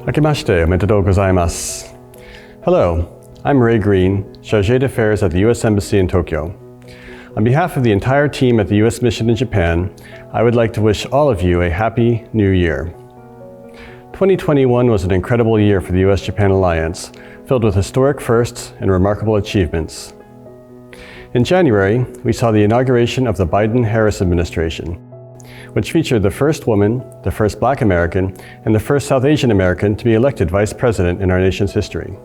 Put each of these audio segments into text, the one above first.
明けましておめでとうございます. Hello, I'm Ray Green, Chargé d'Affaires at the U.S. Embassy in Tokyo. On behalf of the entire team at the U.S. Mission in Japan, I would like to wish all of you a happy new year. 2021 was an incredible year for the U.S.-Japan alliance, filled with historic firsts and remarkable achievements. In January, we saw the inauguration of the Biden-Harris administration, which featured the first woman, the first Black American, and the first South Asian American to be elected vice president in our nation's history.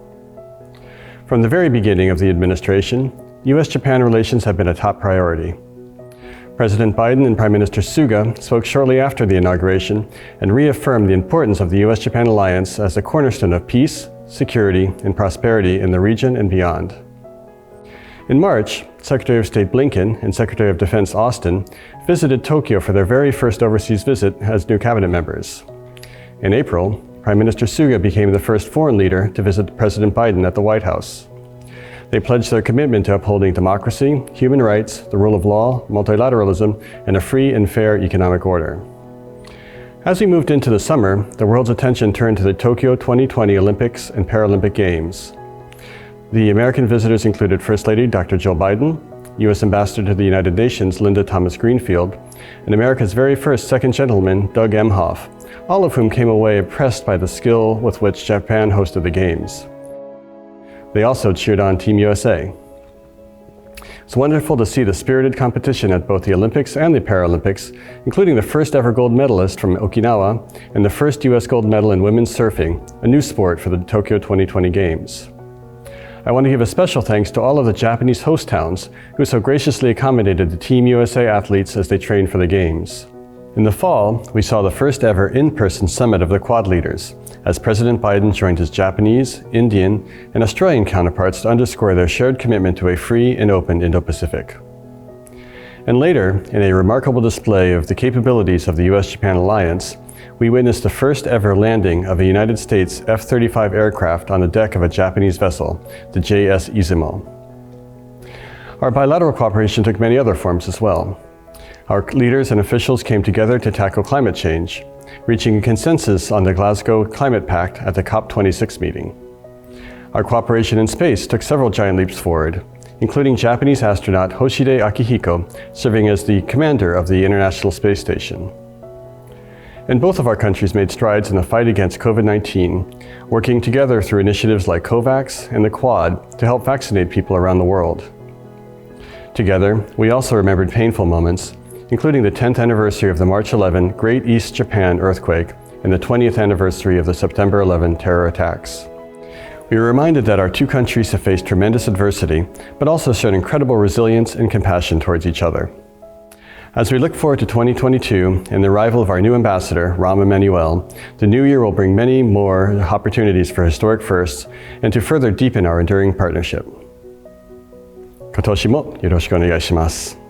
From the very beginning of the administration, U.S.-Japan relations have been a top priority. President Biden and Prime Minister Suga spoke shortly after the inauguration and reaffirmed the importance of the U.S.-Japan alliance as the cornerstone of peace, security, and prosperity in the region and beyond. In March, Secretary of State Blinken and Secretary of Defense Austin visited Tokyo for their very first overseas visit as new cabinet members. In April, Prime Minister Suga became the first foreign leader to visit President Biden at the White House. They pledged their commitment to upholding democracy, human rights, the rule of law, multilateralism, and a free and fair economic order. As we moved into the summer, the world's attention turned to the Tokyo 2020 Olympics and Paralympic Games. The American visitors included First Lady Dr. Jill Biden, U.S. Ambassador to the United Nations Linda Thomas-Greenfield, and America's very first Second Gentleman Doug Emhoff, all of whom came away impressed by the skill with which Japan hosted the Games. They also cheered on Team USA. It's wonderful to see the spirited competition at both the Olympics and the Paralympics, including the first ever gold medalist from Okinawa and the first U.S. gold medal in women's surfing, a new sport for the Tokyo 2020 Games. I want to give a special thanks to all of the Japanese host towns who so graciously accommodated the Team USA athletes as they trained for the Games. In the fall, we saw the first ever in-person summit of the Quad leaders, as President Biden joined his Japanese, Indian, and Australian counterparts to underscore their shared commitment to a free and open Indo-Pacific. And later, in a remarkable display of the capabilities of the U.S.-Japan alliance, we witnessed the first ever landing of a United States F-35 aircraft on the deck of a Japanese vessel, the JS Izumo. Our bilateral cooperation took many other forms as well. Our leaders and officials came together to tackle climate change, reaching a consensus on the Glasgow Climate Pact at the COP26 meeting. Our cooperation in space took several giant leaps forward, including Japanese astronaut Hoshide Akihiko serving as the commander of the International Space Station. And both of our countries made strides in the fight against COVID-19, working together through initiatives like COVAX and the Quad to help vaccinate people around the world. Together, we also remembered painful moments, including the 10th anniversary of the March 11 Great East Japan earthquake and the 20th anniversary of the September 11 terror attacks. We were reminded that our two countries have faced tremendous adversity, but also shown incredible resilience and compassion towards each other. As we look forward to 2022 and the arrival of our new ambassador, Rahm Emanuel, the new year will bring many more opportunities for historic firsts and to further deepen our enduring partnership. 今年もよろしくお願いします。